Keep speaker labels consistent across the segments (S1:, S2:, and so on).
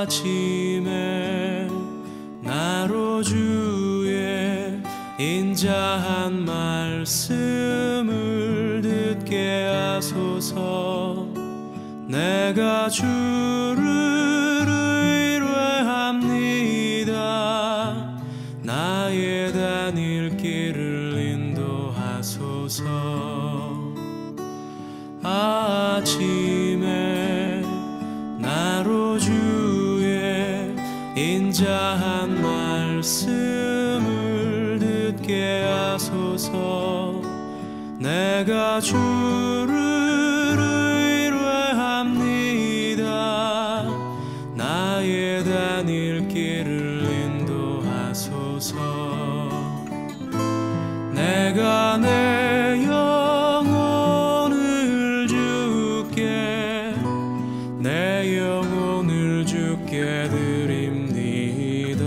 S1: 아침에 나로 주의 인자한 말씀을 듣게 하소서. 내가 주를 의뢰합니다. 나의 다닐 길을 인도하소서. 아침에 나로 주의 인자한 말씀을 듣게 하소서. 내가 주를 의뢰합니다. 나의 다닐 길을 인도하소서. 내가 내 영혼을 주께 드립니다.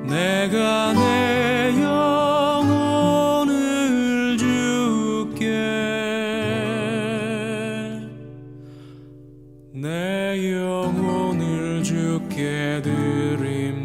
S1: 내가 내 영혼을 주께 드립니다.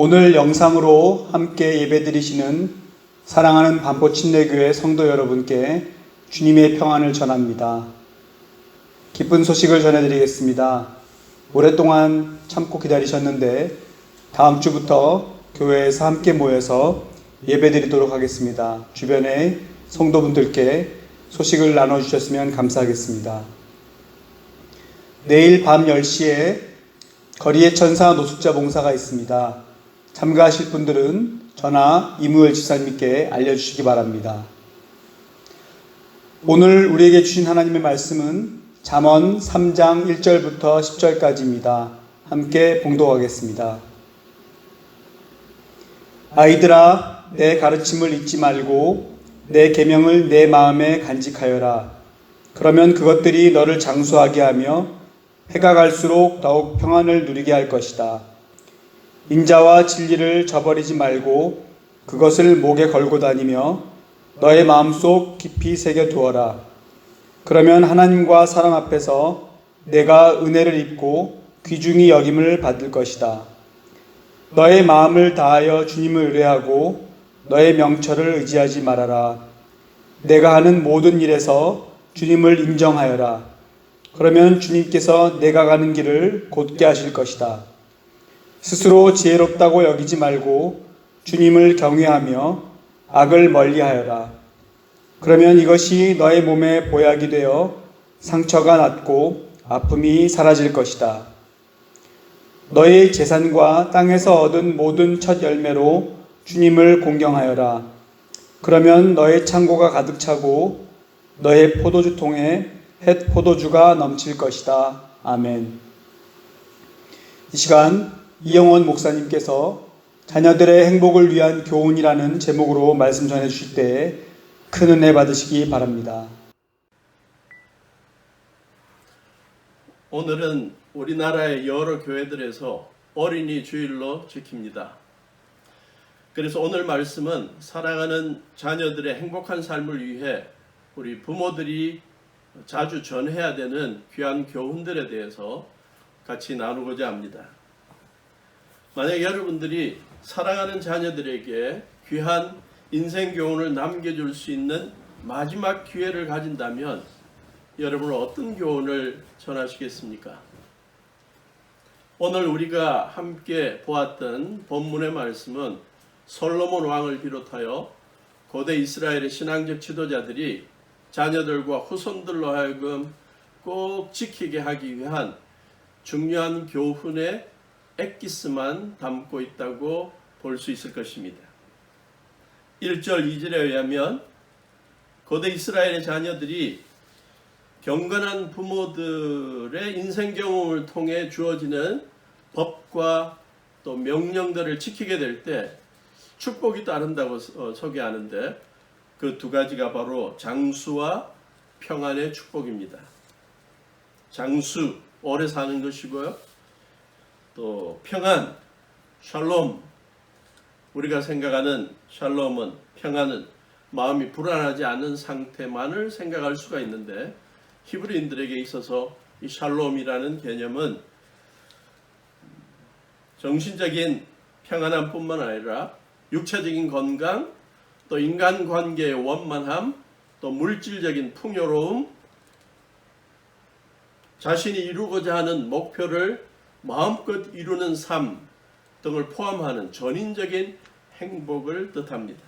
S2: 오늘 영상으로 함께 예배드리시는 사랑하는 반포침례교회 성도 여러분께 주님의 평안을 전합니다. 기쁜 소식을 전해드리겠습니다. 오랫동안 참고 기다리셨는데 다음 주부터 교회에서 함께 모여서 예배드리도록 하겠습니다. 주변의 성도분들께 소식을 나눠주셨으면 감사하겠습니다. 내일 밤 10시에 거리의 천사 노숙자 봉사가 있습니다. 참가하실 분들은 저나 이무열 집사님께 알려주시기 바랍니다. 오늘 우리에게 주신 하나님의 말씀은 잠언 3장 1절부터 10절까지입니다. 함께 봉독하겠습니다. 아이들아, 내 가르침을 잊지 말고 내 계명을 내 마음에 간직하여라. 그러면 그것들이 너를 장수하게 하며 해가 갈수록 더욱 평안을 누리게 할 것이다. 인자와 진리를 저버리지 말고 그것을 목에 걸고 다니며 너의 마음속 깊이 새겨두어라. 그러면 하나님과 사람 앞에서 내가 은혜를 입고 귀중히 여김을 받을 것이다. 너의 마음을 다하여 주님을 의뢰하고 너의 명철을 의지하지 말아라. 내가 하는 모든 일에서 주님을 인정하여라. 그러면 주님께서 내가 가는 길을 곧게 하실 것이다. 스스로 지혜롭다고 여기지 말고 주님을 경외하며 악을 멀리하여라. 그러면 이것이 너의 몸에 보약이 되어 상처가 낫고 아픔이 사라질 것이다. 너의 재산과 땅에서 얻은 모든 첫 열매로 주님을 공경하여라. 그러면 너의 창고가 가득 차고 너의 포도주통에 햇 포도주가 넘칠 것이다. 아멘. 이 시간 이영원 목사님께서 자녀들의 행복을 위한 교훈이라는 제목으로 말씀 전해 주실 때 큰 은혜 받으시기 바랍니다.
S3: 오늘은 우리나라의 여러 교회들에서 어린이 주일로 지킵니다. 그래서 오늘 말씀은 사랑하는 자녀들의 행복한 삶을 위해 우리 부모들이 자주 전해야 되는 귀한 교훈들에 대해서 같이 나누고자 합니다. 만약 여러분들이 사랑하는 자녀들에게 귀한 인생 교훈을 남겨줄 수 있는 마지막 기회를 가진다면 여러분은 어떤 교훈을 전하시겠습니까? 오늘 우리가 함께 보았던 본문의 말씀은 솔로몬 왕을 비롯하여 고대 이스라엘의 신앙적 지도자들이 자녀들과 후손들로 하여금 꼭 지키게 하기 위한 중요한 교훈의 엑기스만 담고 있다고 볼 수 있을 것입니다. 1절 2절에 의하면 고대 이스라엘의 자녀들이 경건한 부모들의 인생 경험을 통해 주어지는 법과 또 명령들을 지키게 될 때 축복이 따른다고 소개하는데 그 두 가지가 바로 장수와 평안의 축복입니다. 장수, 오래 사는 것이고요. 또 평안, 샬롬. 우리가 생각하는 샬롬은, 평안은 마음이 불안하지 않은 상태만을 생각할 수가 있는데 히브리인들에게 있어서 이 샬롬이라는 개념은 정신적인 평안함뿐만 아니라 육체적인 건강, 또 인간관계의 원만함, 또 물질적인 풍요로움, 자신이 이루고자 하는 목표를 마음껏 이루는 삶 등을 포함하는 전인적인 행복을 뜻합니다.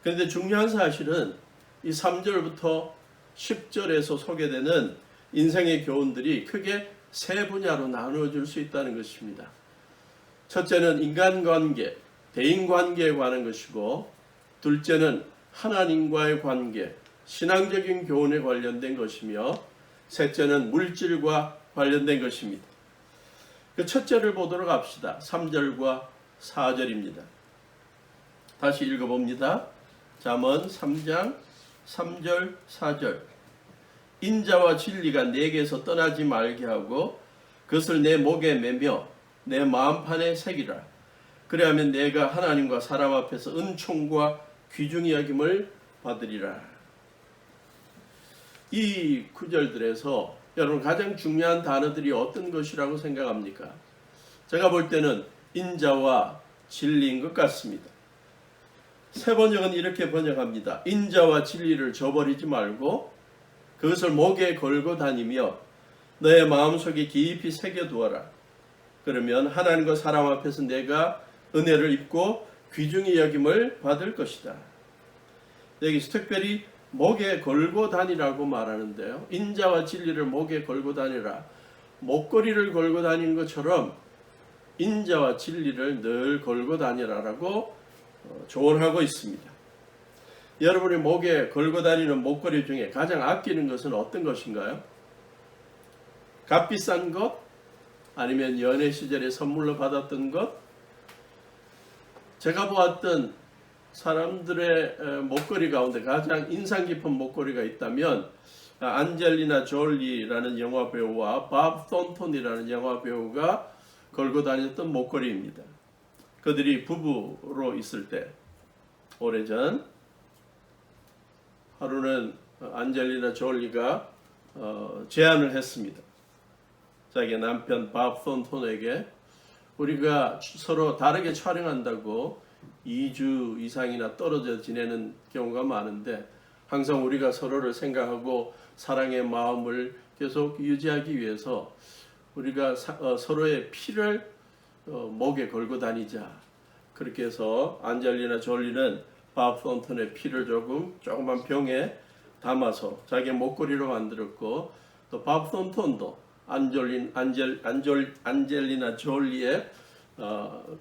S3: 그런데 중요한 사실은 이 3절부터 10절에서 소개되는 인생의 교훈들이 크게 세 분야로 나누어질 수 있다는 것입니다. 첫째는 인간관계, 대인관계에 관한 것이고, 둘째는 하나님과의 관계, 신앙적인 교훈에 관련된 것이며, 셋째는 물질과 관련된 것입니다. 그 첫째를 보도록 합시다. 3절과 4절입니다. 다시 읽어봅니다. 잠언 3장 3절 4절. 인자와 진리가 내게서 떠나지 말게 하고 그것을 내 목에 매며 내 마음판에 새기라. 그래야면 내가 하나님과 사람 앞에서 은총과 귀중히 여김을 받으리라. 이 구절들에서 여러분 가장 중요한 단어들이 어떤 것이라고 생각합니까? 제가 볼 때는 인자와 진리인 것 같습니다. 새 번역은 이렇게 번역합니다. 인자와 진리를 저버리지 말고 그것을 목에 걸고 다니며 너의 마음속에 깊이 새겨두어라. 그러면 하나님과 사람 앞에서 내가 은혜를 입고 귀중히 여김을 받을 것이다. 여기서 특별히 목에 걸고 다니라고 말하는데요. 인자와 진리를 목에 걸고 다니라. 목걸이를 걸고 다니는 것처럼 인자와 진리를 늘 걸고 다니라라고 조언하고 있습니다. 여러분이 목에 걸고 다니는 목걸이 중에 가장 아끼는 것은 어떤 것인가요? 값비싼 것? 아니면 연애 시절에 선물로 받았던 것? 제가 보았던 사람들의 목걸이 가운데 가장 인상 깊은 목걸이가 있다면 안젤리나 졸리라는 영화 배우와 밥 톤톤이라는 영화 배우가 걸고 다녔던 목걸이입니다. 그들이 부부로 있을 때 오래전 하루는 안젤리나 졸리가 제안을 했습니다. 자기 남편 밥 톤톤에게 우리가 서로 다르게 촬영한다고 2주 이상이나 떨어져 지내는 경우가 많은데 항상 우리가 서로를 생각하고 사랑의 마음을 계속 유지하기 위해서 우리가 서로의 피를 목에 걸고 다니자. 그렇게 해서 안젤리나 졸리는 밥 톤톤의 피를 조그만 병에 담아서 자기 목걸이로 만들었고 또 밥 톤톤도 안젤리나 졸리의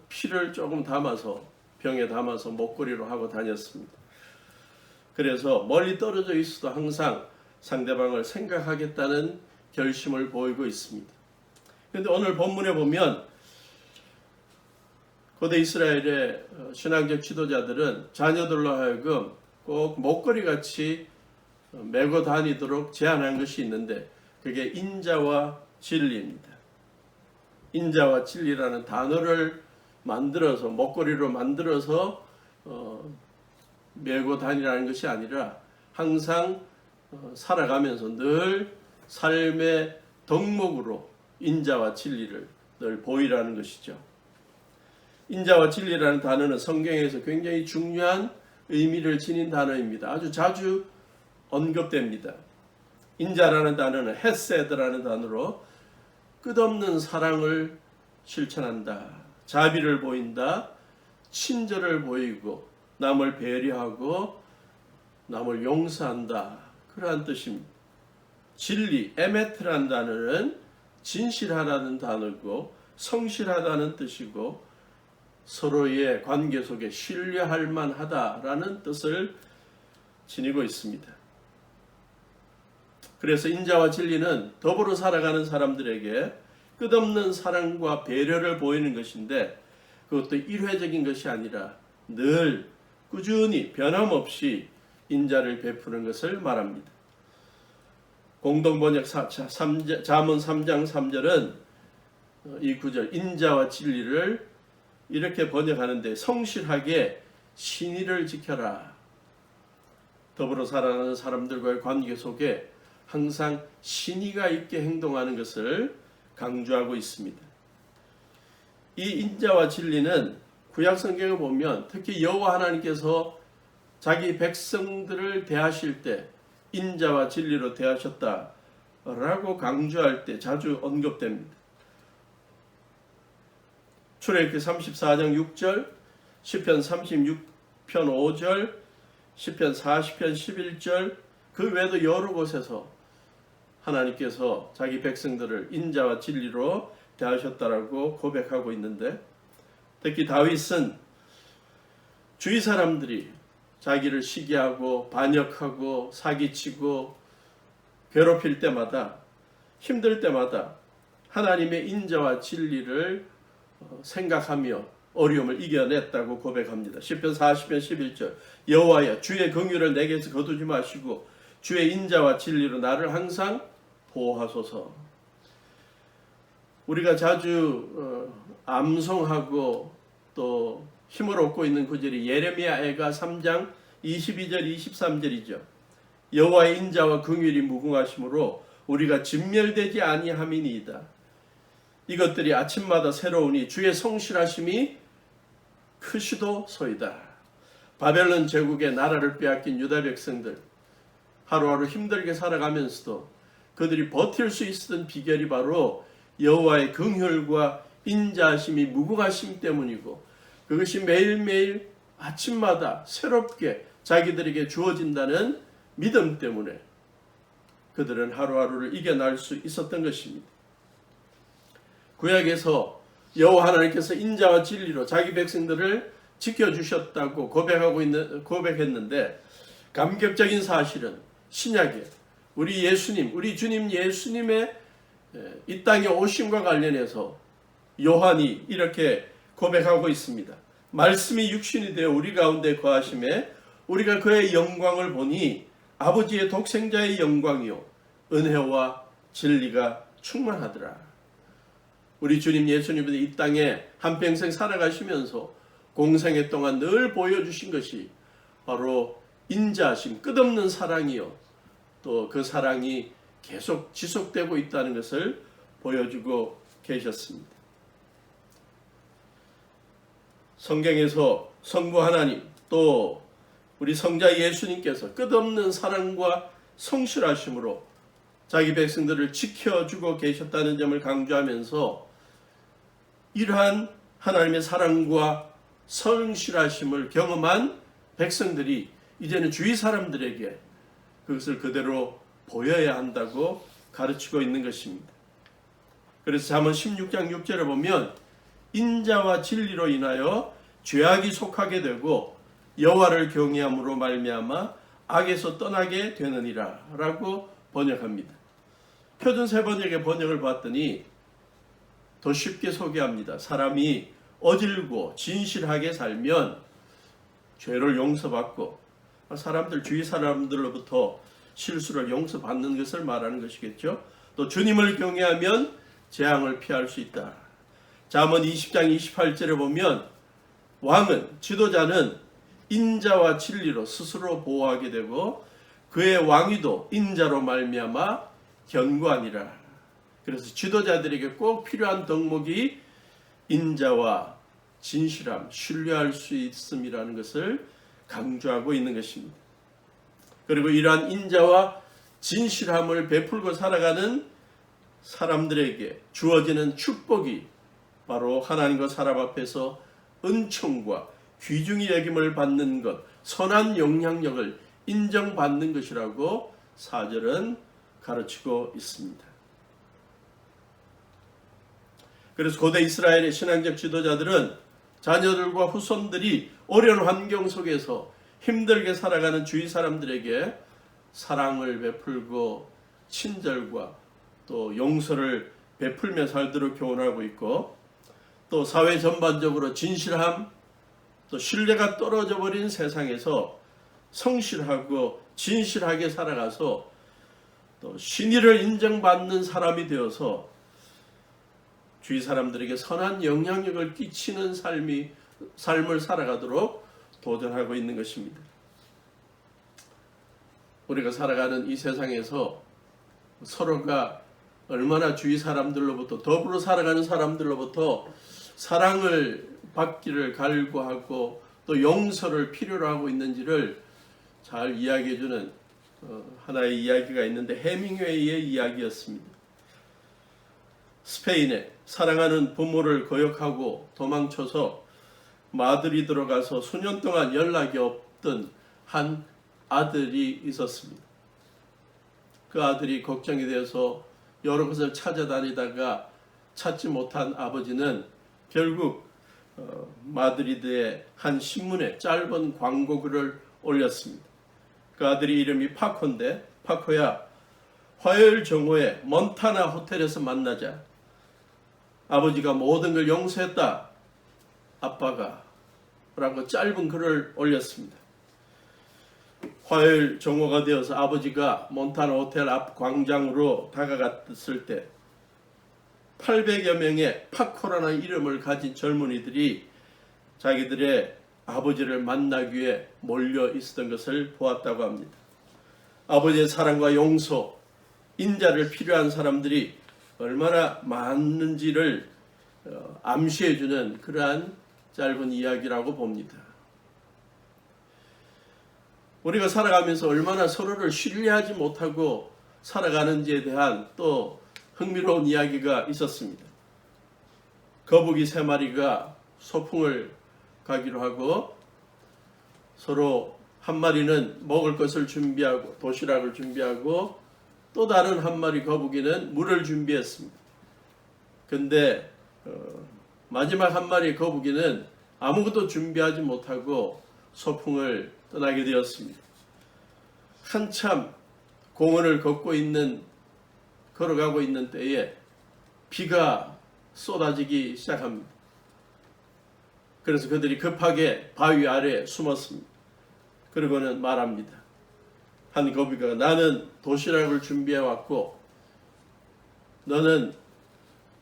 S3: 피를 조금 담아서 병에 담아서 목걸이로 하고 다녔습니다. 그래서 멀리 떨어져 있어도 항상 상대방을 생각하겠다는 결심을 보이고 있습니다. 그런데 오늘 본문에 보면 고대 이스라엘의 신앙적 지도자들은 자녀들로 하여금 꼭 목걸이 같이 메고 다니도록 제안한 것이 있는데 그게 인자와 진리입니다. 인자와 진리라는 단어를 만들어서 목걸이로 만들어서 메고 다니라는 것이 아니라 항상 살아가면서 늘 삶의 덕목으로 인자와 진리를 늘 보이라는 것이죠. 인자와 진리라는 단어는 성경에서 굉장히 중요한 의미를 지닌 단어입니다. 아주 자주 언급됩니다. 인자라는 단어는 헤세드라는 단어로 끝없는 사랑을 실천한다. 자비를 보인다. 친절을 보이고 남을 배려하고 남을 용서한다. 그러한 뜻입니다. 진리, 에메트라는 단어는 진실하다는 단어고 성실하다는 뜻이고 서로의 관계 속에 신뢰할 만하다라는 뜻을 지니고 있습니다. 그래서 인자와 진리는 더불어 살아가는 사람들에게 끝없는 사랑과 배려를 보이는 것인데 그것도 일회적인 것이 아니라 늘 꾸준히 변함없이 인자를 베푸는 것을 말합니다. 공동번역 잠언 3장 3절은 이 구절 인자와 진리를 이렇게 번역하는데 성실하게 신의를 지켜라. 더불어 살아가는 사람들과의 관계 속에 항상 신의가 있게 행동하는 것을 강조하고 있습니다. 이 인자와 진리는 구약 성경을 보면 특히 여호와 하나님께서 자기 백성들을 대하실 때 인자와 진리로 대하셨다라고 강조할 때 자주 언급됩니다. 출애굽기 34장 6절, 시편 36편 5절, 시편 40편 11절 그 외에도 여러 곳에서 하나님께서 자기 백성들을 인자와 진리로 대하셨다라고 고백하고 있는데 특히 다윗은 주위 사람들이 자기를 시기하고 반역하고 사기치고 괴롭힐 때마다 힘들 때마다 하나님의 인자와 진리를 생각하며 어려움을 이겨냈다고 고백합니다. 시편 40편 11절 여호와여 주의 긍휼을 내게서 거두지 마시고 주의 인자와 진리로 나를 항상 보호하소서. 우리가 자주 암송하고 또 힘을 얻고 있는 구절이 예레미야애가 3장 22절 23절이죠. 여호와의 인자와 긍휼이 무궁하심으로 우리가 진멸되지 아니함이니이다. 이것들이 아침마다 새로우니 주의 성실하심이 크시도소이다. 바벨론 제국의 나라를 빼앗긴 유다 백성들 하루하루 힘들게 살아가면서도 그들이 버틸 수 있었던 비결이 바로 여호와의 긍휼과 인자하심이 무궁하심 때문이고 그것이 매일매일 아침마다 새롭게 자기들에게 주어진다는 믿음 때문에 그들은 하루하루를 이겨날 수 있었던 것입니다. 구약에서 여호와 하나님께서 인자와 진리로 자기 백성들을 지켜주셨다고 고백했는데, 감격적인 사실은 신약에 우리 예수님, 우리 주님 예수님의 이 땅에 오심과 관련해서 요한이 이렇게 고백하고 있습니다. 말씀이 육신이 되어 우리 가운데 거하심에 우리가 그의 영광을 보니 아버지의 독생자의 영광이요 은혜와 진리가 충만하더라. 우리 주님 예수님은 이 땅에 한평생 살아가시면서 공생애 동안 늘 보여주신 것이 바로 인자하심, 끝없는 사랑이요, 또 그 사랑이 계속 지속되고 있다는 것을 보여주고 계셨습니다. 성경에서 성부 하나님, 또 우리 성자 예수님께서 끝없는 사랑과 성실하심으로 자기 백성들을 지켜주고 계셨다는 점을 강조하면서 이러한 하나님의 사랑과 성실하심을 경험한 백성들이 이제는 주위 사람들에게 그것을 그대로 보여야 한다고 가르치고 있는 것입니다. 그래서 잠언 16장 6절에 보면 인자와 진리로 인하여 죄악이 속하게 되고 여호와를 경외함으로 말미암아 악에서 떠나게 되느니라 라고 번역합니다. 표준 세번역의 번역을 봤더니 더 쉽게 소개합니다. 사람이 어질고 진실하게 살면 죄를 용서받고 사람들, 주위 사람들로부터 실수를 용서받는 것을 말하는 것이겠죠. 또 주님을 경외하면 재앙을 피할 수 있다. 잠언 20장 28절에 보면 왕은, 지도자는 인자와 진리로 스스로 보호하게 되고 그의 왕위도 인자로 말미암아 견고하니라. 그래서 지도자들에게 꼭 필요한 덕목이 인자와 진실함, 신뢰할 수 있음이라는 것을 강조하고 있는 것입니다. 그리고 이러한 인자와 진실함을 베풀고 살아가는 사람들에게 주어지는 축복이 바로 하나님과 사람 앞에서 은총과 귀중히 여김을 받는 것, 선한 영향력을 인정받는 것이라고 4절은 가르치고 있습니다. 그래서 고대 이스라엘의 신앙적 지도자들은 자녀들과 후손들이 어려운 환경 속에서 힘들게 살아가는 주위 사람들에게 사랑을 베풀고 친절과 또 용서를 베풀며 살도록 교훈하고 있고, 또 사회 전반적으로 진실함, 또 신뢰가 떨어져 버린 세상에서 성실하고 진실하게 살아가서 또 신의를 인정받는 사람이 되어서 주위 사람들에게 선한 영향력을 끼치는 삶을 살아가도록 도전하고 있는 것입니다. 우리가 살아가는 이 세상에서 서로가 얼마나 주위 사람들로부터, 더불어 살아가는 사람들로부터 사랑을 받기를 갈구하고 또 용서를 필요로 하고 있는지를 잘 이야기해주는 하나의 이야기가 있는데, 해밍웨이의 이야기였습니다. 스페인에 사랑하는 부모를 거역하고 도망쳐서 마드리드로 가서 수년 동안 연락이 없던 한 아들이 있었습니다. 그 아들이 걱정이 되어서 여러 곳을 찾아다니다가 찾지 못한 아버지는 결국 마드리드의 한 신문에 짧은 광고글을 올렸습니다. 그 아들이 이름이 파코인데, 파코야, 화요일 정오에 몬타나 호텔에서 만나자. 아버지가 모든 걸 용서했다, 아빠가, 라고 짧은 글을 올렸습니다. 화요일 정오가 되어서 아버지가 몬타나 호텔 앞 광장으로 다가갔을 때 800여 명의 파코라는 이름을 가진 젊은이들이 자기들의 아버지를 만나기 위해 몰려 있었던 것을 보았다고 합니다. 아버지의 사랑과 용서, 인자를 필요한 사람들이 얼마나 많은지를 암시해주는 그러한 짧은 이야기라고 봅니다. 우리가 살아가면서 얼마나 서로를 신뢰하지 못하고 살아가는지에 대한 또 흥미로운 이야기가 있었습니다. 거북이 3마리가 소풍을 가기로 하고 서로 한 마리는 먹을 것을 준비하고 도시락을 준비하고 또 다른 한 마리 거북이는 물을 준비했습니다. 근데 마지막 한 마리 거북이는 아무것도 준비하지 못하고 소풍을 떠나게 되었습니다. 한참 공원을 걸어가고 있는 때에 비가 쏟아지기 시작합니다. 그래서 그들이 급하게 바위 아래에 숨었습니다. 그러고는 말합니다. 한 거북이가 나는 도시락을 준비해 왔고 너는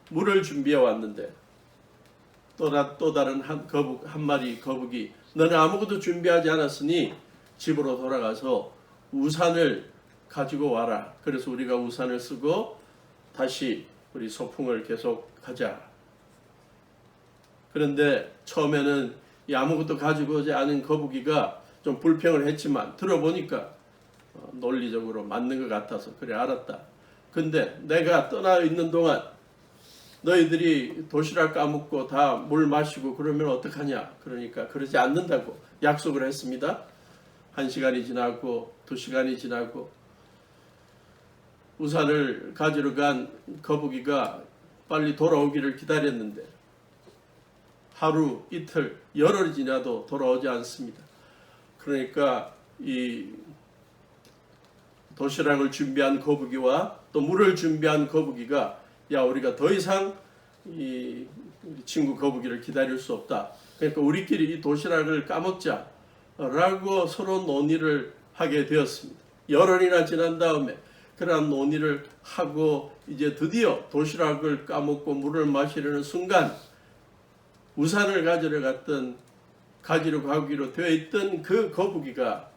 S3: 물을 준비해 왔는데 또 다른 한 마리 거북이 너는 아무것도 준비하지 않았으니 집으로 돌아가서 우산을 가지고 와라. 그래서 우리가 우산을 쓰고 다시 우리 소풍을 계속 가자. 그런데 처음에는 이 아무것도 가지고 오지 않은 거북이가 좀 불평을 했지만 들어보니까 논리적으로 맞는 것 같아서 그래 알았다. 근데 내가 떠나 있는 동안 너희들이 도시락 까먹고 다 물 마시고 그러면 어떡하냐. 그러니까 그러지 않는다고 약속을 했습니다. 1시간이 지나고 2시간이 지나고 우산을 가지러 간 거북이가 빨리 돌아오기를 기다렸는데 하루 이틀 열흘이 지나도 돌아오지 않습니다. 그러니까 이 도시락을 준비한 거북이와 또 물을 준비한 거북이가 야 우리가 더 이상 이 친구 거북이를 기다릴 수 없다. 그러니까 우리끼리 이 도시락을 까먹자 라고 서로 논의를 하게 되었습니다. 열흘이나 지난 다음에 그러한 논의를 하고 이제 드디어 도시락을 까먹고 물을 마시려는 순간 우산을 가지러 가기로 되어 있던 그 거북이가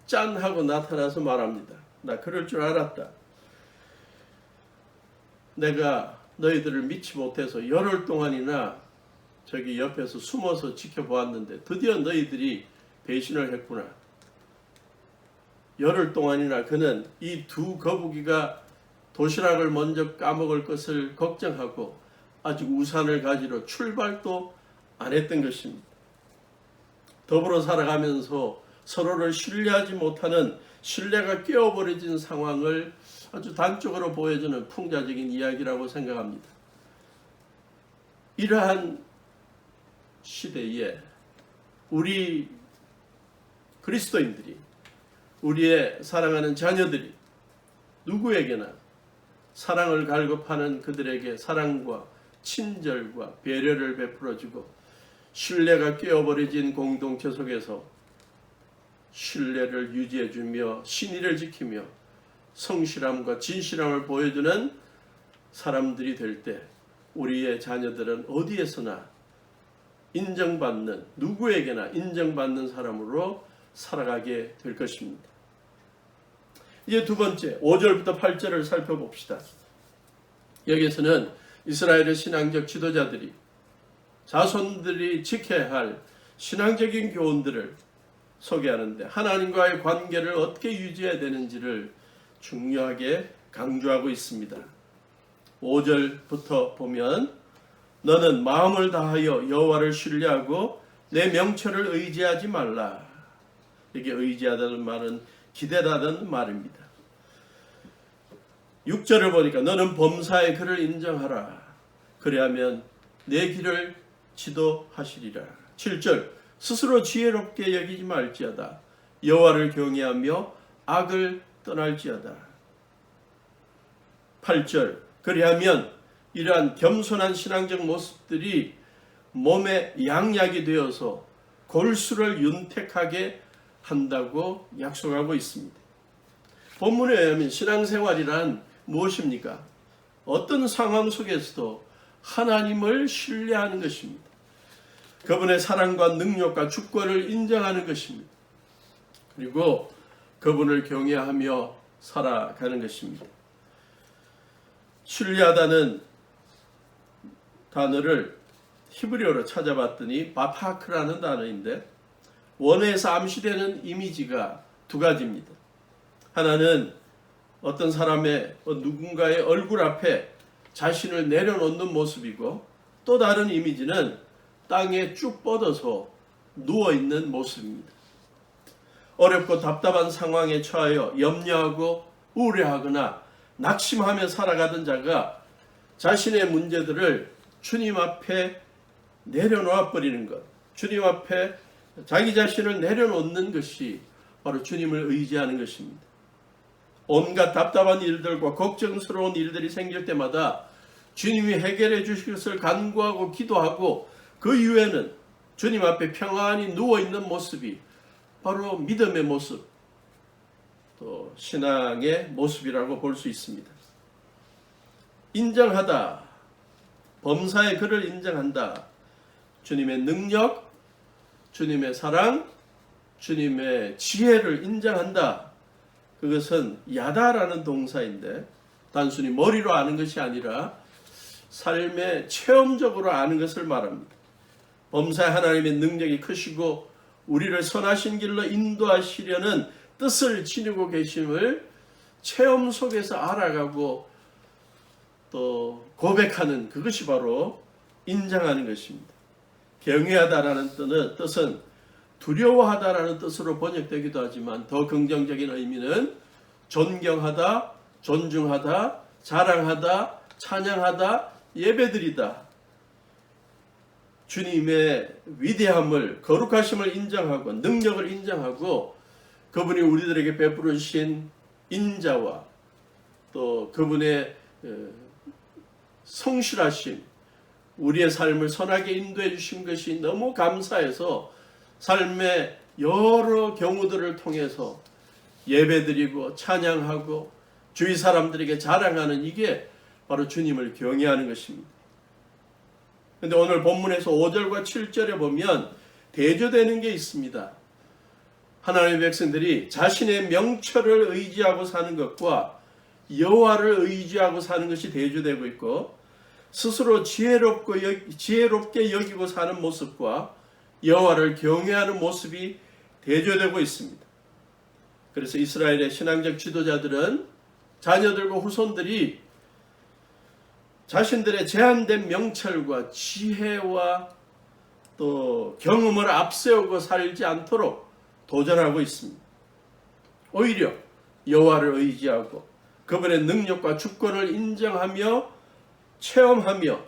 S3: 짠 하고 나타나서 말합니다. 나 그럴 줄 알았다. 내가 너희들을 믿지 못해서 열흘 동안이나 저기 옆에서 숨어서 지켜보았는데 드디어 너희들이 배신을 했구나. 열흘 동안이나 그는 이 두 거북이가 도시락을 먼저 까먹을 것을 걱정하고 아직 우산을 가지러 출발도 안 했던 것입니다. 더불어 살아가면서 서로를 신뢰하지 못하는 신뢰가 깨어버려진 상황을 아주 단적으로 보여주는 풍자적인 이야기라고 생각합니다. 이러한 시대에 우리 그리스도인들이 우리의 사랑하는 자녀들이 누구에게나 사랑을 갈급하는 그들에게 사랑과 친절과 배려를 베풀어주고 신뢰가 깨어버려진 공동체 속에서 신뢰를 유지해주며 신의를 지키며 성실함과 진실함을 보여주는 사람들이 될 때 우리의 자녀들은 어디에서나 인정받는 누구에게나 인정받는 사람으로 살아가게 될 것입니다. 이제 두 번째 5절부터 8절을 살펴봅시다. 여기에서는 이스라엘의 신앙적 지도자들이 자손들이 지켜야 할 신앙적인 교훈들을 소개하는데 하나님과의 관계를 어떻게 유지해야 되는지를 중요하게 강조하고 있습니다. 5절부터 보면 너는 마음을 다하여 여호와를 신뢰하고 내 명철을 의지하지 말라. 이게 의지하다는 말은 기대다는 말입니다. 6절을 보니까 너는 범사의 그를 인정하라. 그리하면 내 길을 지도하시리라. 7절 스스로 지혜롭게 여기지 말지어다. 여호와를 경외하며 악을 떠날지어다. 8절 그리하면 이러한 겸손한 신앙적 모습들이 몸에 양약이 되어서 골수를 윤택하게 한다고 약속하고 있습니다. 본문에 의하면 신앙생활이란 무엇입니까? 어떤 상황 속에서도 하나님을 신뢰하는 것입니다. 그분의 사랑과 능력과 주권을 인정하는 것입니다. 그리고 그분을 경외하며 살아가는 것입니다. 신뢰하다는 단어를 히브리어로 찾아봤더니 바파크라는 단어인데 원어에서 암시되는 이미지가 두 가지입니다. 하나는 어떤 사람의 누군가의 얼굴 앞에 자신을 내려놓는 모습이고 또 다른 이미지는 땅에 쭉 뻗어서 누워있는 모습입니다. 어렵고 답답한 상황에 처하여 염려하고 우려하거나 낙심하며 살아가던 자가 자신의 문제들을 주님 앞에 내려놓아 버리는 것, 주님 앞에 자기 자신을 내려놓는 것이 바로 주님을 의지하는 것입니다. 온갖 답답한 일들과 걱정스러운 일들이 생길 때마다 주님이 해결해 주실 것을 간구하고 기도하고 그 이후에는 주님 앞에 평안히 누워있는 모습이 바로 믿음의 모습, 또 신앙의 모습이라고 볼 수 있습니다. 인정하다, 범사의 그를 인정한다. 주님의 능력, 주님의 사랑, 주님의 지혜를 인정한다. 그것은 야다라는 동사인데 단순히 머리로 아는 것이 아니라 삶의 체험적으로 아는 것을 말합니다. 범사의 하나님의 능력이 크시고 우리를 선하신 길로 인도하시려는 뜻을 지니고 계심을 체험 속에서 알아가고 또 고백하는 그것이 바로 인정하는 것입니다. 경외하다라는 뜻은 두려워하다라는 뜻으로 번역되기도 하지만 더 긍정적인 의미는 존경하다, 존중하다, 자랑하다, 찬양하다, 예배드리다. 주님의 위대함을, 거룩하심을 인정하고 능력을 인정하고 그분이 우리들에게 베푸르신 인자와 또 그분의 성실하심, 우리의 삶을 선하게 인도해 주신 것이 너무 감사해서 삶의 여러 경우들을 통해서 예배드리고 찬양하고 주위 사람들에게 자랑하는 이게 바로 주님을 경외하는 것입니다. 그런데 오늘 본문에서 5절과 7절에 보면 대조되는 게 있습니다. 하나님의 백성들이 자신의 명철을 의지하고 사는 것과 여호와를 의지하고 사는 것이 대조되고 있고 스스로 지혜롭게 여기고 사는 모습과 여호와를 경외하는 모습이 대조되고 있습니다. 그래서 이스라엘의 신앙적 지도자들은 자녀들과 후손들이 자신들의 제한된 명철과 지혜와 또 경험을 앞세우고 살지 않도록 도전하고 있습니다. 오히려 여호와를 의지하고 그분의 능력과 주권을 인정하며 체험하며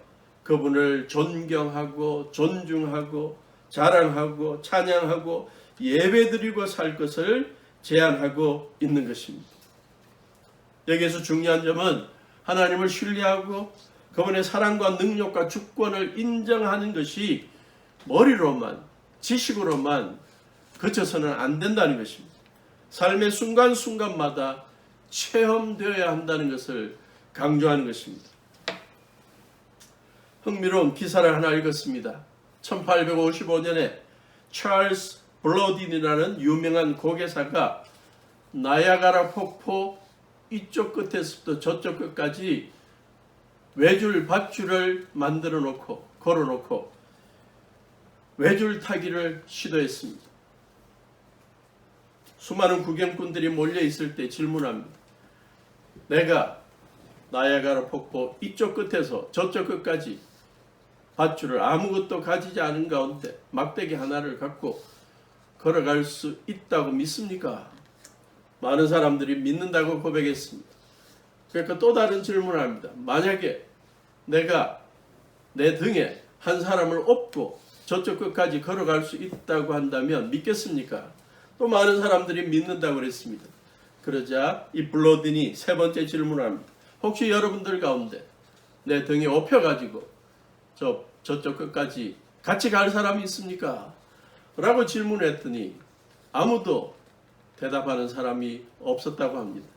S3: 그분을 존경하고 존중하고 자랑하고 찬양하고 예배드리고 살 것을 제안하고 있는 것입니다. 여기에서 중요한 점은 하나님을 신뢰하고 그분의 사랑과 능력과 주권을 인정하는 것이 머리로만 지식으로만 그쳐서는 안 된다는 것입니다. 삶의 순간순간마다 체험되어야 한다는 것을 강조하는 것입니다. 흥미로운 기사를 하나 읽었습니다. 1855년에 찰스 블러딘이라는 유명한 고개사가 나야가라 폭포 이쪽 끝에서부터 저쪽 끝까지 외줄 밧줄을 만들어 놓고 걸어 놓고 외줄 타기를 시도했습니다. 수많은 구경꾼들이 몰려 있을 때 질문합니다. 내가 나야가라 폭포 이쪽 끝에서 저쪽 끝까지 밧줄을 아무것도 가지지 않은 가운데 막대기 하나를 갖고 걸어갈 수 있다고 믿습니까? 많은 사람들이 믿는다고 고백했습니다. 그러니까 또 다른 질문을 합니다. 만약에 내가 내 등에 한 사람을 업고 저쪽 끝까지 걸어갈 수 있다고 한다면 믿겠습니까? 또 많은 사람들이 믿는다고 그랬습니다. 그러자 이 블러딘이 세 번째 질문을 합니다. 혹시 여러분들 가운데 내 등에 업혀가지고 저쪽 끝까지 같이 갈 사람이 있습니까? 라고 질문했더니 아무도 대답하는 사람이 없었다고 합니다.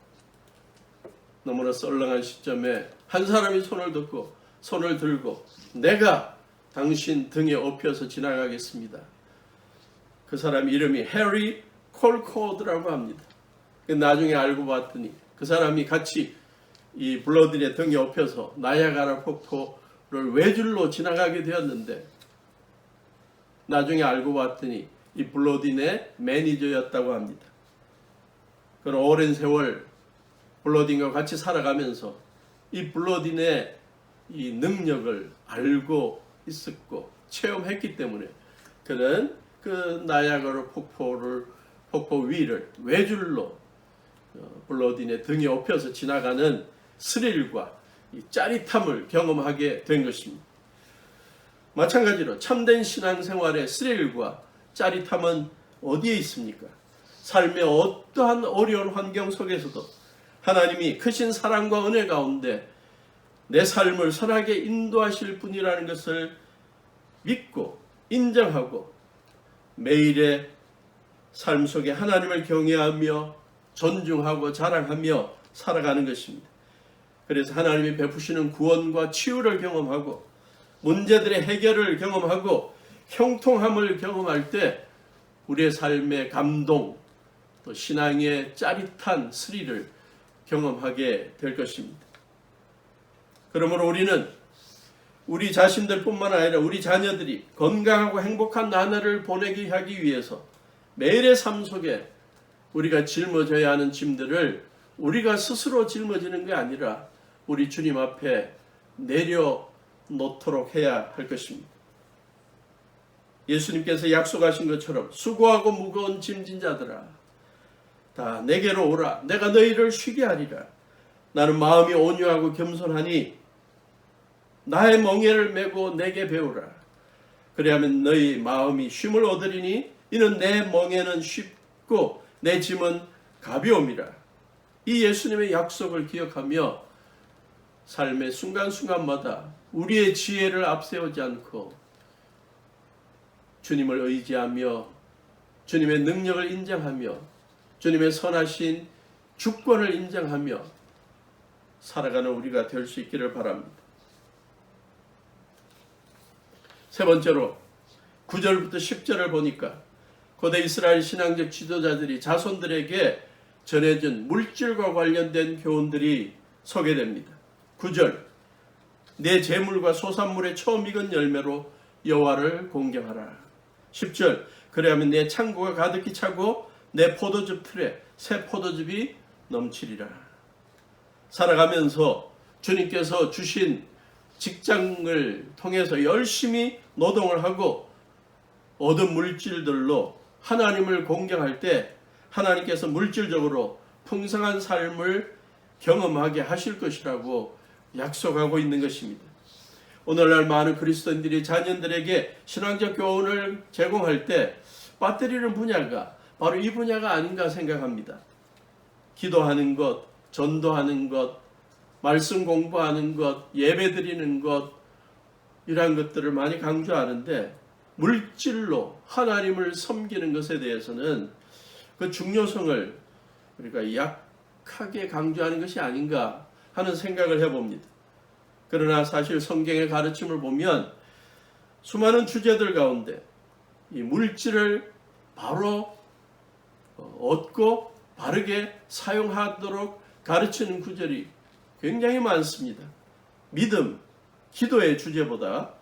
S3: 너무나 썰렁한 시점에 한 사람이 손을 들고 내가 당신 등에 업혀서 지나가겠습니다. 그 사람 이름이 해리 콜코드라고 합니다. 나중에 알고 봤더니 그 사람이 같이 이 블러딘의 등에 업혀서 나야가라 폭포를 외줄로 지나가게 되었는데 나중에 알고 봤더니 이 블러딘의 매니저였다고 합니다. 그런 오랜 세월 블러딘과 같이 살아가면서 이 블러딘의 이 능력을 알고 있었고 체험했기 때문에 그는 그 나야가라 폭포를 폭포 위를 외줄로 블러딘의 등에 업혀서 지나가는 스릴과 이 짜릿함을 경험하게 된 것입니다. 마찬가지로 참된 신앙생활의 스릴과 짜릿함은 어디에 있습니까? 삶의 어떠한 어려운 환경 속에서도 하나님이 크신 사랑과 은혜 가운데 내 삶을 선하게 인도하실 분이라는 것을 믿고 인정하고 매일의 삶 속에 하나님을 경외하며 존중하고 자랑하며 살아가는 것입니다. 그래서 하나님이 베푸시는 구원과 치유를 경험하고 문제들의 해결을 경험하고 형통함을 경험할 때 우리의 삶의 감동 또 신앙의 짜릿한 스릴을 경험하게 될 것입니다. 그러므로 우리는 우리 자신들뿐만 아니라 우리 자녀들이 건강하고 행복한 나날을 보내게 하기 위해서 매일의 삶 속에 우리가 짊어져야 하는 짐들을 우리가 스스로 짊어지는 게 아니라 우리 주님 앞에 내려놓도록 해야 할 것입니다. 예수님께서 약속하신 것처럼 수고하고 무거운 짐진 자들아 다 내게로 오라. 내가 너희를 쉬게 하리라. 나는 마음이 온유하고 겸손하니 나의 멍에를 메고 내게 배우라. 그리하면 너희 마음이 쉼을 얻으리니 이는 내 멍에는 쉽고 내 짐은 가벼움이라. 이 예수님의 약속을 기억하며 삶의 순간순간마다 우리의 지혜를 앞세우지 않고 주님을 의지하며 주님의 능력을 인정하며 주님의 선하신 주권을 인정하며 살아가는 우리가 될 수 있기를 바랍니다. 세 번째로 9절부터 10절을 보니까 고대 이스라엘 신앙적 지도자들이 자손들에게 전해준 물질과 관련된 교훈들이 소개됩니다. 9절 내 재물과 소산물의 처음 익은 열매로 여호와를 공경하라. 10절 그래야면 내 창고가 가득히 차고 내 포도즙 틀에 새 포도즙이 넘치리라. 살아가면서 주님께서 주신 직장을 통해서 열심히 노동을 하고 얻은 물질들로 하나님을 공경할 때 하나님께서 물질적으로 풍성한 삶을 경험하게 하실 것이라고 약속하고 있는 것입니다. 오늘날 많은 그리스도인들이 자녀들에게 신앙적 교훈을 제공할 때 빠뜨리는 분야가 바로 이 분야가 아닌가 생각합니다. 기도하는 것, 전도하는 것, 말씀 공부하는 것, 예배 드리는 것 이러한 것들을 많이 강조하는데 물질로 하나님을 섬기는 것에 대해서는 그 중요성을 우리가 약하게 강조하는 것이 아닌가 하는 생각을 해봅니다. 그러나 사실 성경의 가르침을 보면 수많은 주제들 가운데 이 물질을 바로 얻고 바르게 사용하도록 가르치는 구절이 굉장히 많습니다. 믿음, 기도의 주제보다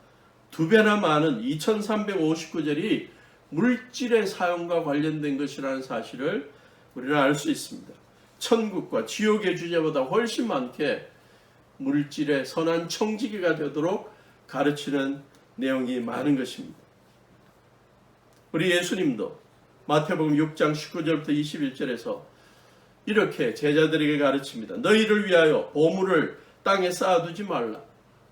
S3: 2배나 많은 2359절이 물질의 사용과 관련된 것이라는 사실을 우리는 알 수 있습니다. 천국과 지옥의 주제보다 훨씬 많게 물질의 선한 청지기가 되도록 가르치는 내용이 많은 것입니다. 우리 예수님도 마태복음 6장 19절부터 21절에서 이렇게 제자들에게 가르칩니다. 너희를 위하여 보물을 땅에 쌓아두지 말라.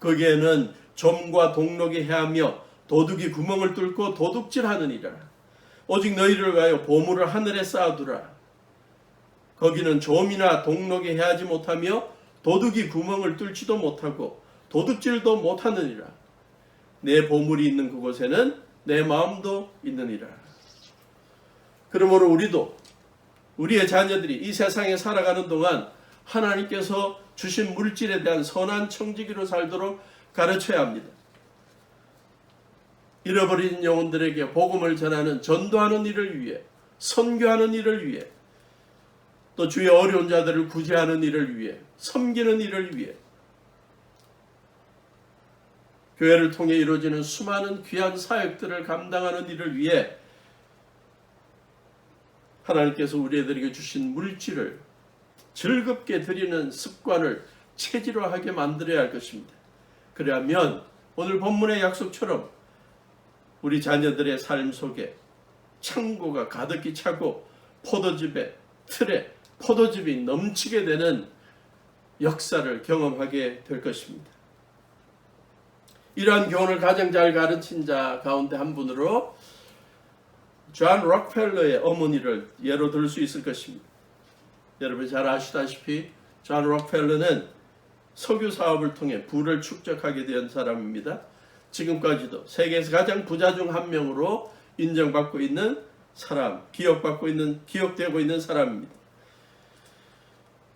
S3: 거기에는 점과 동록이 해하며 도둑이 구멍을 뚫고 도둑질하느니라. 오직 너희를 위하여 보물을 하늘에 쌓아두라. 거기는 점이나 동록이 해하지 못하며 도둑이 구멍을 뚫지도 못하고 도둑질도 못하느니라. 내 보물이 있는 그곳에는 내 마음도 있느니라. 그러므로 우리도 우리의 자녀들이 이 세상에 살아가는 동안 하나님께서 주신 물질에 대한 선한 청지기로 살도록 가르쳐야 합니다. 잃어버린 영혼들에게 복음을 전하는 전도하는 일을 위해, 선교하는 일을 위해, 또 주의 어려운 자들을 구제하는 일을 위해, 섬기는 일을 위해, 교회를 통해 이루어지는 수많은 귀한 사역들을 감당하는 일을 위해 하나님께서 우리들에게 주신 물질을 즐겁게 드리는 습관을 체질화하게 만들어야 할 것입니다. 그러면 오늘 본문의 약속처럼 우리 자녀들의 삶 속에 창고가 가득히 차고 포도즙의 틀에 포도즙이 넘치게 되는 역사를 경험하게 될 것입니다. 이러한 교훈을 가장 잘 가르친 자 가운데 한 분으로 존 록펠러의 어머니를 예로 들 수 있을 것입니다. 여러분이 잘 아시다시피 존 록펠러는 석유 사업을 통해 부를 축적하게 된 사람입니다. 지금까지도 세계에서 가장 부자 중 한 명으로 인정받고 있는 사람, 기억되고 있는 사람입니다.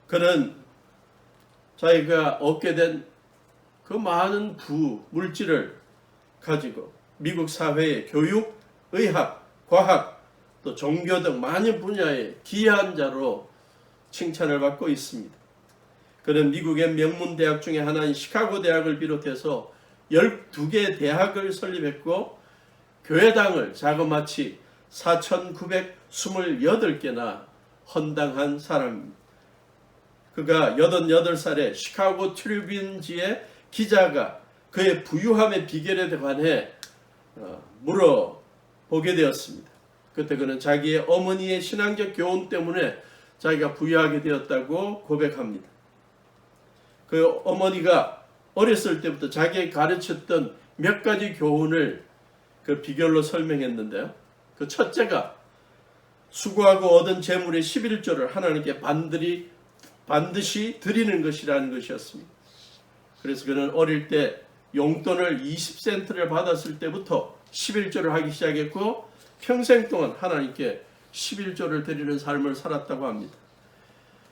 S3: 그는 자기가 얻게 된 그 많은 물질을 가지고 미국 사회의 교육, 의학, 과학, 또 종교 등 많은 분야의 기여한 자로 칭찬을 받고 있습니다. 그는 미국의 명문 대학 중에 하나인 시카고 대학을 비롯해서 12개의 대학을 설립했고 교회당을 자그마치 4,928개나 헌당한 사람입니다. 그가 88살에 시카고 트리뷴지의 기자가 그의 부유함의 비결에 관해 물어보게 되었습니다. 그때 그는 자기의 어머니의 신앙적 교훈 때문에 자기가 부유하게 되었다고 고백합니다. 그 어머니가 어렸을 때부터 자기에게 가르쳤던 몇 가지 교훈을 그 비결로 설명했는데요. 그 첫째가 수고하고 얻은 재물의 11조를 하나님께 반드시 드리는 것이라는 것이었습니다. 그래서 그는 어릴 때 용돈을 20센트를 받았을 때부터 11조를 하기 시작했고 평생 동안 하나님께 11조를 드리는 삶을 살았다고 합니다.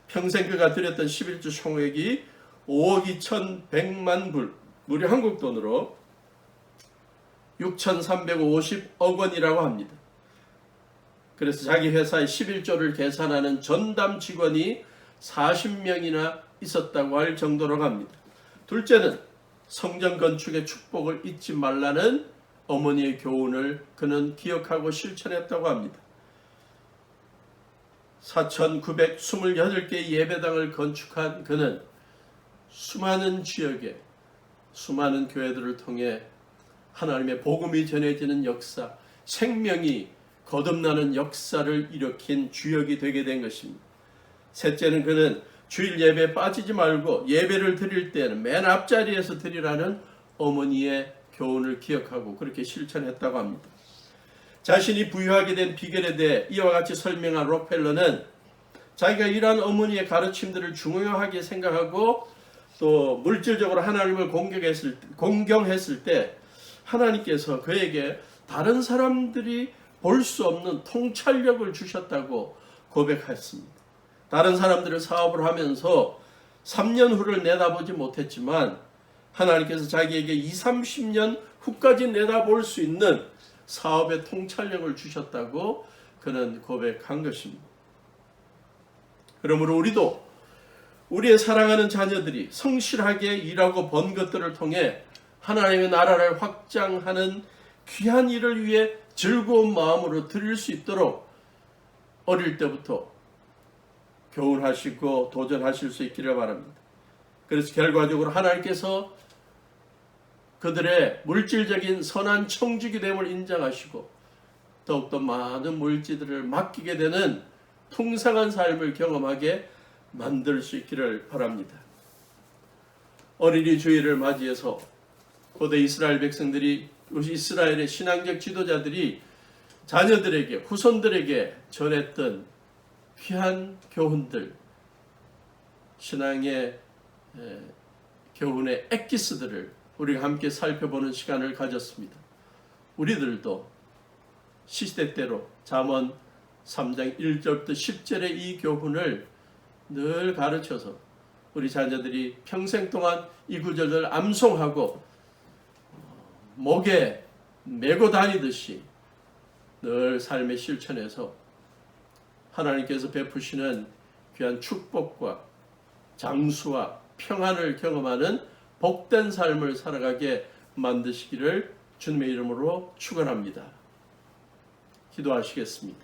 S3: 평생 그가 드렸던 11조 총액이 5억 2,100만 불, 우리 한국 돈으로 6,350억 원이라고 합니다. 그래서 자기 회사의 11조를 계산하는 전담 직원이 40명이나 있었다고 할 정도로 합니다. 둘째는 성전 건축의 축복을 잊지 말라는 어머니의 교훈을 그는 기억하고 실천했다고 합니다. 4,928개의 예배당을 건축한 그는 수많은 지역에 수많은 교회들을 통해 하나님의 복음이 전해지는 역사, 생명이 거듭나는 역사를 일으킨 주역이 되게 된 것입니다. 셋째는 그는 주일 예배에 빠지지 말고 예배를 드릴 때는 맨 앞자리에서 드리라는 어머니의 교훈을 기억하고 그렇게 실천했다고 합니다. 자신이 부유하게 된 비결에 대해 이와 같이 설명한 록펠러는 자기가 이러한 어머니의 가르침들을 중요하게 생각하고 또 물질적으로 하나님을 공경했을 때 하나님께서 그에게 다른 사람들이 볼 수 없는 통찰력을 주셨다고 고백했습니다. 다른 사람들을 사업을 하면서 3년 후를 내다보지 못했지만 하나님께서 자기에게 20-30년 후까지 내다볼 수 있는 사업의 통찰력을 주셨다고 그는 고백한 것입니다. 그러므로 우리도 우리의 사랑하는 자녀들이 성실하게 일하고 번 것들을 통해 하나님의 나라를 확장하는 귀한 일을 위해 즐거운 마음으로 드릴 수 있도록 어릴 때부터 교훈하시고 도전하실 수 있기를 바랍니다. 그래서 결과적으로 하나님께서 그들의 물질적인 선한 청지기됨을 인정하시고 더욱더 많은 물질들을 맡기게 되는 풍성한 삶을 경험하게 만들 수 있기를 바랍니다. 어린이 주일을 맞이해서 고대 이스라엘 백성들이, 이스라엘의 신앙적 지도자들이 자녀들에게, 후손들에게 전했던 귀한 교훈들, 신앙의 교훈의 엑기스들을 우리가 함께 살펴보는 시간을 가졌습니다. 우리들도 시대때로 잠언 3장 1절부터 10절의 이 교훈을 늘 가르쳐서 우리 자녀들이 평생 동안 이 구절을 암송하고 목에 메고 다니듯이 늘 삶의 실천에서 하나님께서 베푸시는 귀한 축복과 장수와 평안을 경험하는 복된 삶을 살아가게 만드시기를 주님의 이름으로 축원합니다. 기도하시겠습니다.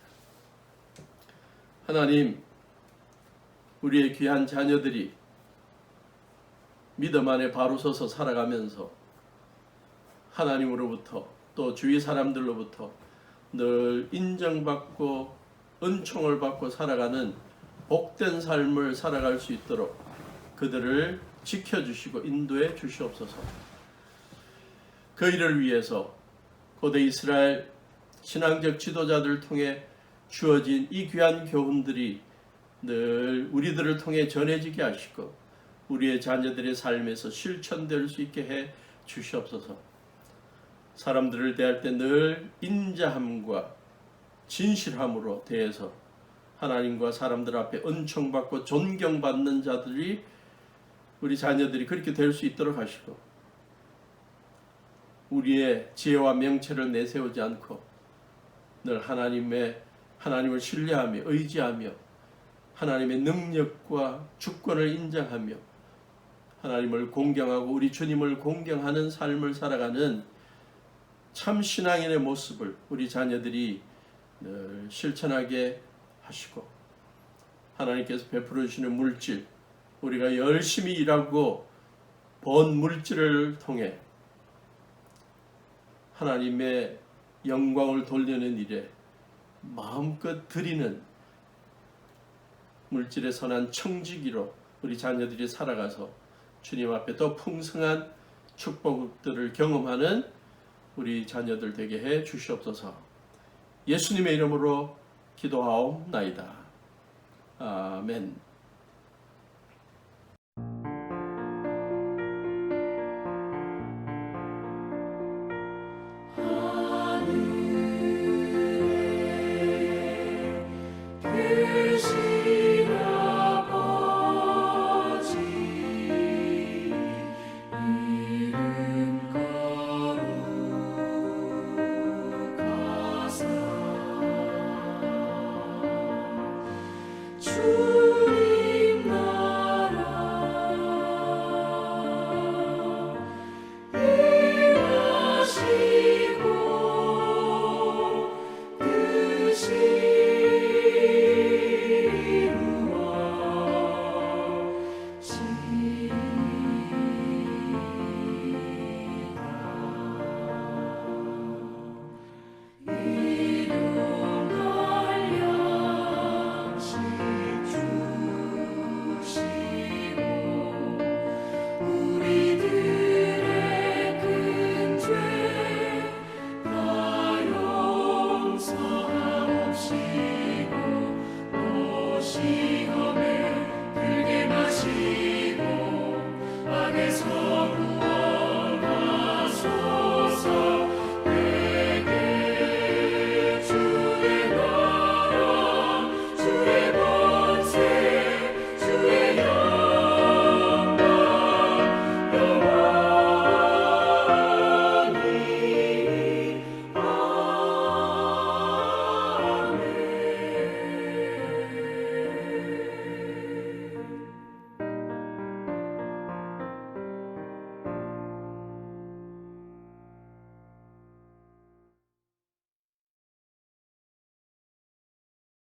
S3: 하나님, 우리의 귀한 자녀들이 믿음 안에 바로 서서 살아가면서 하나님으로부터 또 주위 사람들로부터 늘 인정받고 은총을 받고 살아가는 복된 삶을 살아갈 수 있도록 그들을 지켜주시고 인도해 주시옵소서. 그 일을 위해서 고대 이스라엘 신앙적 지도자들 통해 주어진 이 귀한 교훈들이 늘 우리들을 통해 전해지게 하시고 우리의 자녀들의 삶에서 실천될 수 있게 해 주시옵소서. 사람들을 대할 때 늘 인자함과 진실함으로 대해서 하나님과 사람들 앞에 은총받고 존경받는 자들이 우리 자녀들이 그렇게 될 수 있도록 하시고 우리의 지혜와 명체를 내세우지 않고 늘 하나님을 신뢰하며 의지하며 하나님의 능력과 주권을 인정하며 하나님을 공경하고 우리 주님을 공경하는 삶을 살아가는 참 신앙인의 모습을 우리 자녀들이 늘 실천하게 하시고 하나님께서 베풀어 주시는 물질, 우리가 열심히 일하고 번 물질을 통해 하나님의 영광을 돌리는 일에 마음껏 드리는 물질의 선한 청지기로 우리 자녀들이 살아가서 주님 앞에 더 풍성한 축복들을 경험하는 우리 자녀들 되게 해 주시옵소서. 예수님의 이름으로 기도하옵나이다. 아멘.